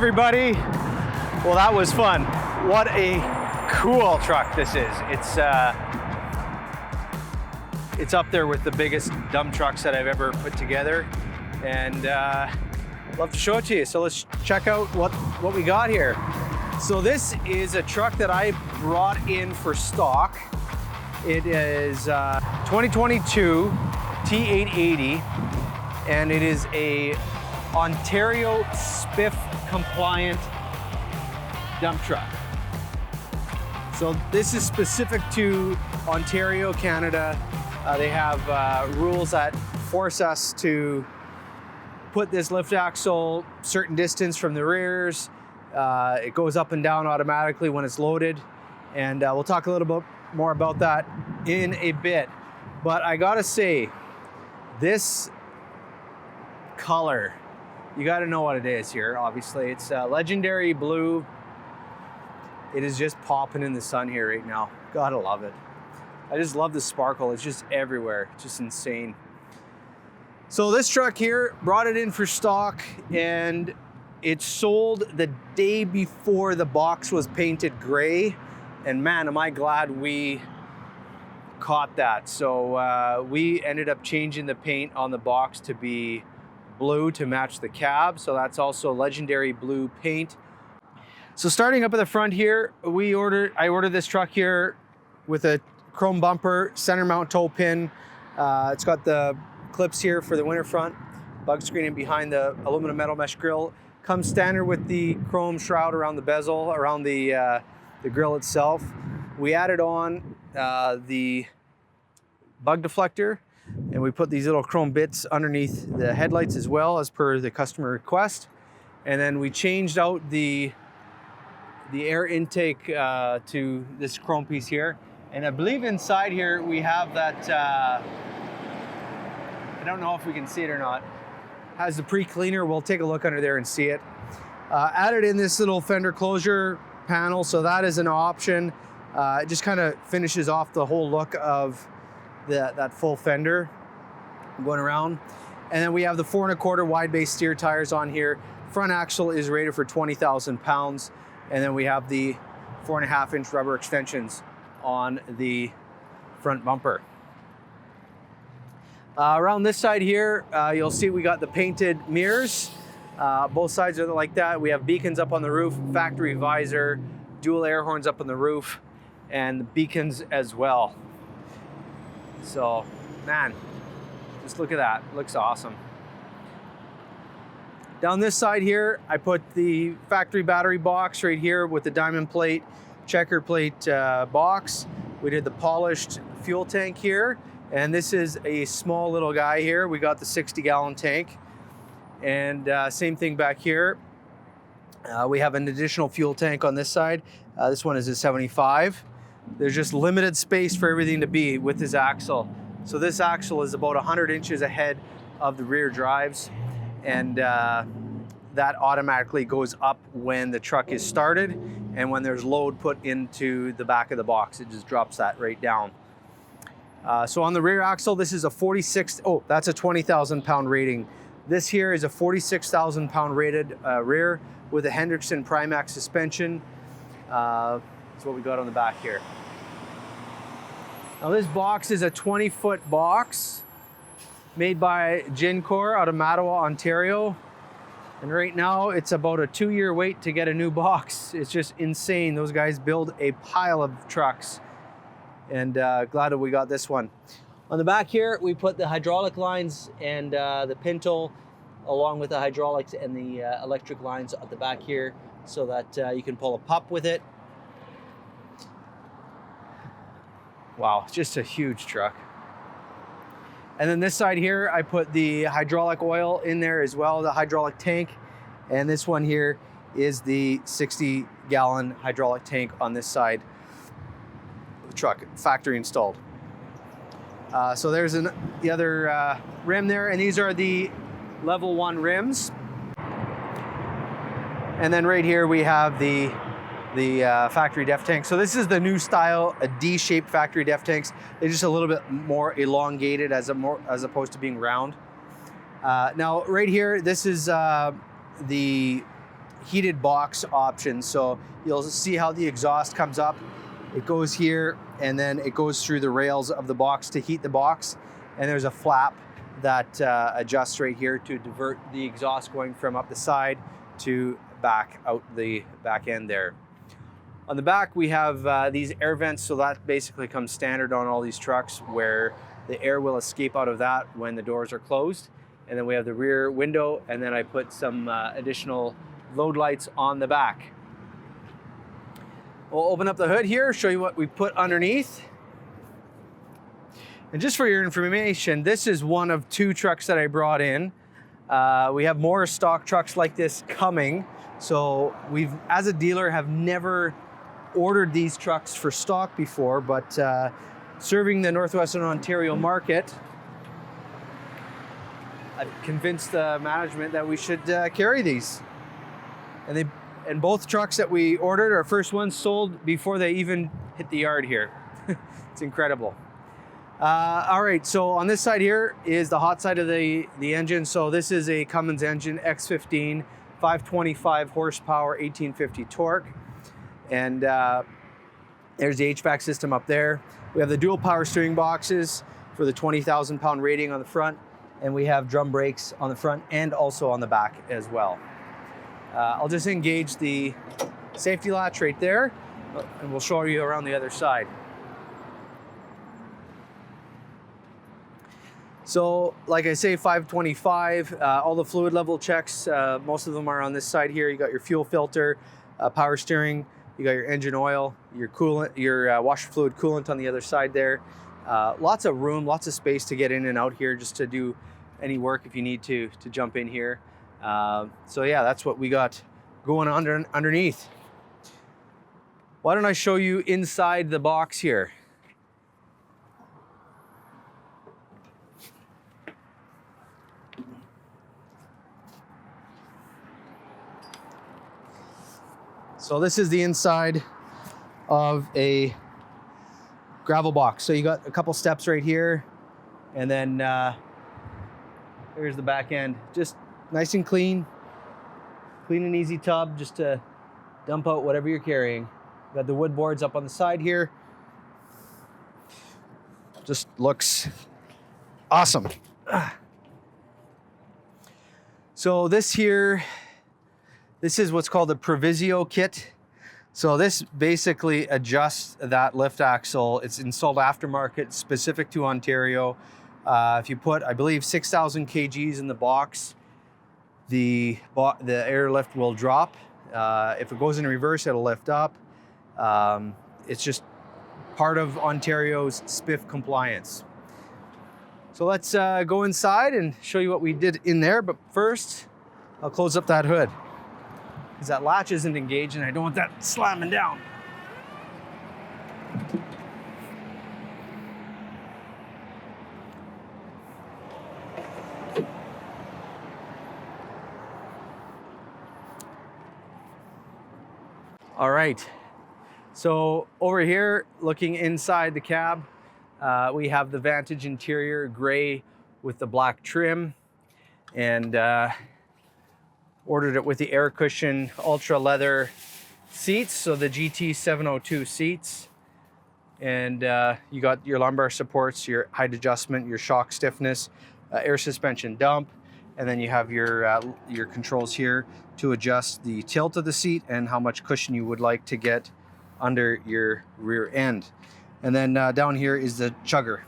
everybody. Well, that was fun. What a cool truck this is. It's up there with the biggest dump trucks that I've ever put together, and love to show it to you. So let's check out what we got here. So this is a truck that I brought in for stock. It is 2022 T880, and it is a Ontario SPIF compliant dump truck. So this is specific to Ontario, Canada. They have rules that force us to put this lift axle certain distance from the rears. It goes up and down automatically when it's loaded, and we'll talk a little bit more about that in a bit. But I gotta say, this color, you got to know what it is here. Obviously, it's legendary blue. It is just popping in the sun here right now. Gotta love it. I just love the sparkle. It's just everywhere. It's just insane. So this truck here, brought it in for stock, and it sold the day before the box was painted gray. And man, am I glad we caught that. So we ended up changing the paint on the box to be blue to match the cab. So that's also legendary blue paint. So starting up at the front here, I ordered this truck here with a chrome bumper, center mount tow pin. It's got the clips here for the winter front, bug screening behind the aluminum metal mesh grille. Comes standard with the chrome shroud around the bezel, around the grille itself. We added on the bug deflector, and we put these little chrome bits underneath the headlights as well, as per the customer request. And then we changed out the air intake to this chrome piece here. And I believe inside here we have that, I don't know if we can see it or not, has the pre-cleaner. We'll take a look under there and see it. Added in this little fender closure panel, so that is an option. It just kind of finishes off the whole look of that full fender going around. And then we have the 4 1/4 wide base steer tires on here. Front axle is rated for 20,000 pounds. And then we have the 4.5 inch rubber extensions on the front bumper. Around this side here, you'll see we got the painted mirrors. Both sides are like that. We have beacons up on the roof, factory visor, dual air horns up on the roof, and beacons as well. So, man, just look at that. Looks awesome. Down this side here, I put the factory battery box right here with the diamond plate, checker plate box. We did the polished fuel tank here, and this is a small little guy here. We got the 60-gallon tank, and same thing back here. We have an additional fuel tank on this side. This one is a 75. There's just limited space for everything to be with this axle. So this axle is about 100 inches ahead of the rear drives, and that automatically goes up when the truck is started, and when there's load put into the back of the box, it just drops that right down. So on the rear axle, this is a 46, oh, that's a 20,000 pound rating. This here is a 46,000 pound rated rear with a Hendrickson Primax suspension. That's what we got on the back here. Now this box is a 20-foot box made by Gincor out of Mattawa, Ontario. And right now it's about a 2-year wait to get a new box. It's just insane. Those guys build a pile of trucks, and glad that we got this one. On the back here, we put the hydraulic lines and the pintle, along with the hydraulics and the electric lines at the back here, so that you can pull a pup with it. Wow, just a huge truck. And then this side here, I put the hydraulic oil in there as well, the hydraulic tank. And this one here is the 60-gallon hydraulic tank on this side of the truck, factory installed. So there's the other rim there, and these are the level 1 rims. And then right here we have the factory def tank. So this is the new style, a D-shaped factory def tanks. They're just a little bit more elongated as opposed to being round. Now right here, this is the heated box option. So you'll see how the exhaust comes up. It goes here and then it goes through the rails of the box to heat the box. And there's a flap that adjusts right here to divert the exhaust going from up the side to back out the back end there. On the back, we have these air vents, so that basically comes standard on all these trucks, where the air will escape out of that when the doors are closed. And then we have the rear window, and then I put some additional load lights on the back. We'll open up the hood here, show you what we put underneath. And just for your information, this is one of 2 trucks that I brought in. We have more stock trucks like this coming. So we've, as a dealer, have never ordered these trucks for stock before, but serving the Northwestern Ontario market, I've convinced the management that we should carry these. And both trucks that we ordered, our first ones sold before they even hit the yard here. It's incredible. All right, so on this side here is the hot side of the engine. So this is a Cummins engine, X15, 525 horsepower, 1850 torque. And there's the HVAC system up there. We have the dual power steering boxes for the 20,000 pound rating on the front. And we have drum brakes on the front and also on the back as well. I'll just engage the safety latch right there, and we'll show you around the other side. So, like I say, 525, all the fluid level checks, most of them are on this side here. You got your fuel filter, power steering, you got your engine oil, your coolant, your washer fluid coolant on the other side there. Lots of room, lots of space to get in and out here, just to do any work if you need to jump in here. So yeah, that's what we got going on underneath. Why don't I show you inside the box here? So this is the inside of a gravel box. So you got a couple steps right here, and then here's the back end. Just nice and clean and easy tub, just to dump out whatever you're carrying. Got the wood boards up on the side here. Just looks awesome. So this is what's called a Provisio kit. So this basically adjusts that lift axle. It's installed aftermarket, specific to Ontario. If you put, I believe, 6,000 kgs in the box, the airlift will drop. If it goes in reverse, it'll lift up. It's just part of Ontario's SPIF compliance. So let's go inside and show you what we did in there. But first, I'll close up that hood, because that latch isn't engaged and I don't want that slamming down. All right, so over here, looking inside the cab, we have the Vantage interior, gray with the black trim, and ordered it with the air cushion ultra leather seats, so the GT 702 seats. And you got your lumbar supports, your height adjustment, your shock stiffness, air suspension dump, and then you have your controls here to adjust the tilt of the seat and how much cushion you would like to get under your rear end. And then down here is the chugger.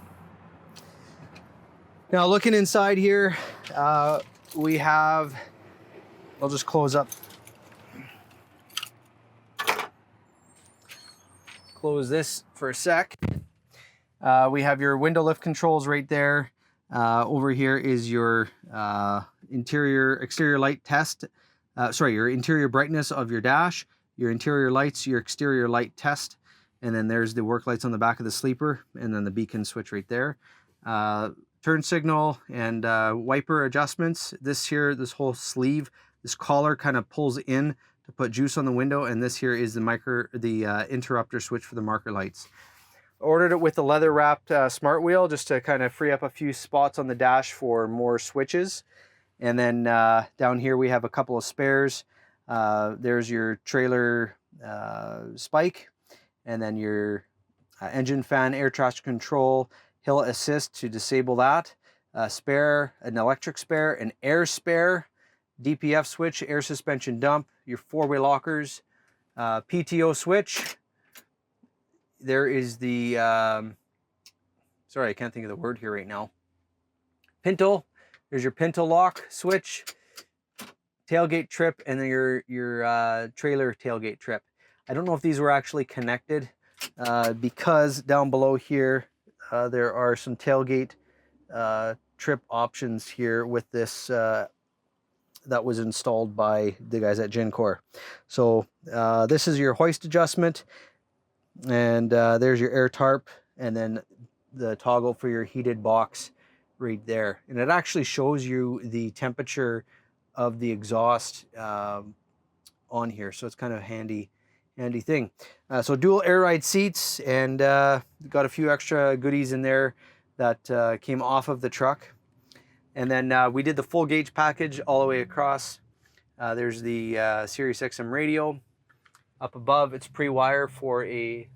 Now looking inside here, we have, I'll just close this for a sec. We have your window lift controls right there. Over here is your exterior light test. Your interior brightness of your dash, your interior lights, your exterior light test, and then there's the work lights on the back of the sleeper, and then the beacon switch right there. Turn signal and wiper adjustments. This whole sleeve, this collar kind of pulls in to put juice on the window, and this here is the interrupter switch for the marker lights. Ordered it with the leather wrapped smart wheel, just to kind of free up a few spots on the dash for more switches. And then down here we have a couple of spares. There's your trailer spike, and then your engine fan, air traffic control, hill assist to disable that, spare, an electric spare, an air spare, DPF switch, air suspension dump, your four-way lockers, PTO switch. There is the, sorry, I can't think of the word here right now. Pinto. There's your Pinto lock switch, tailgate trip, and then your trailer tailgate trip. I don't know if these were actually connected because down below here there are some tailgate trip options here with this that was installed by the guys at Gencor. So this is your hoist adjustment, and there's your air tarp, and then the toggle for your heated box right there. And it actually shows you the temperature of the exhaust on here, so it's kind of a handy thing. So dual air ride seats, and got a few extra goodies in there that came off of the truck. And then we did the full gauge package all the way across. There's the Sirius XM radio. Up above, it's pre-wire for a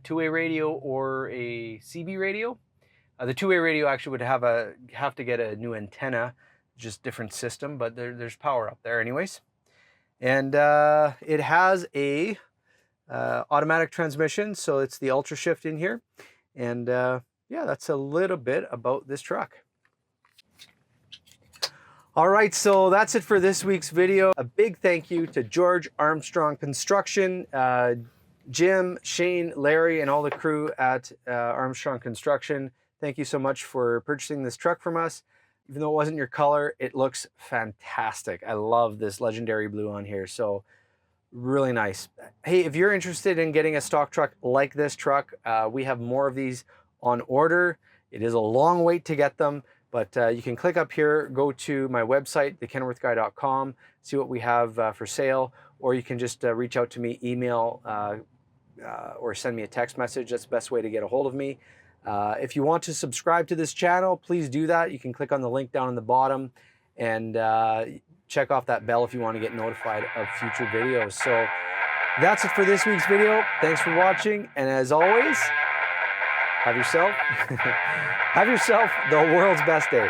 two-way radio or a CB radio. The two-way radio actually would have to get a new antenna, just different system, but there's power up there anyways. And it has a automatic transmission, so it's the Ultra Shift in here. And yeah, that's a little bit about this truck. All right, so that's it for this week's video. A big thank you to George Armstrong Construction, Jim, Shane, Larry, and all the crew at Armstrong Construction. Thank you so much for purchasing this truck from us. Even though it wasn't your color, it looks fantastic. I love this legendary blue on here, so really nice. Hey, if you're interested in getting a stock truck like this truck, we have more of these on order. It is a long wait to get them, but you can click up here, go to my website, thekenworthguy.com, see what we have for sale, or you can just reach out to me, email, or send me a text message. That's the best way to get a hold of me. If you want to subscribe to this channel, please do that. You can click on the link down in the bottom and check off that bell if you want to get notified of future videos. So that's it for this week's video. Thanks for watching, and as always, have yourself the world's best day.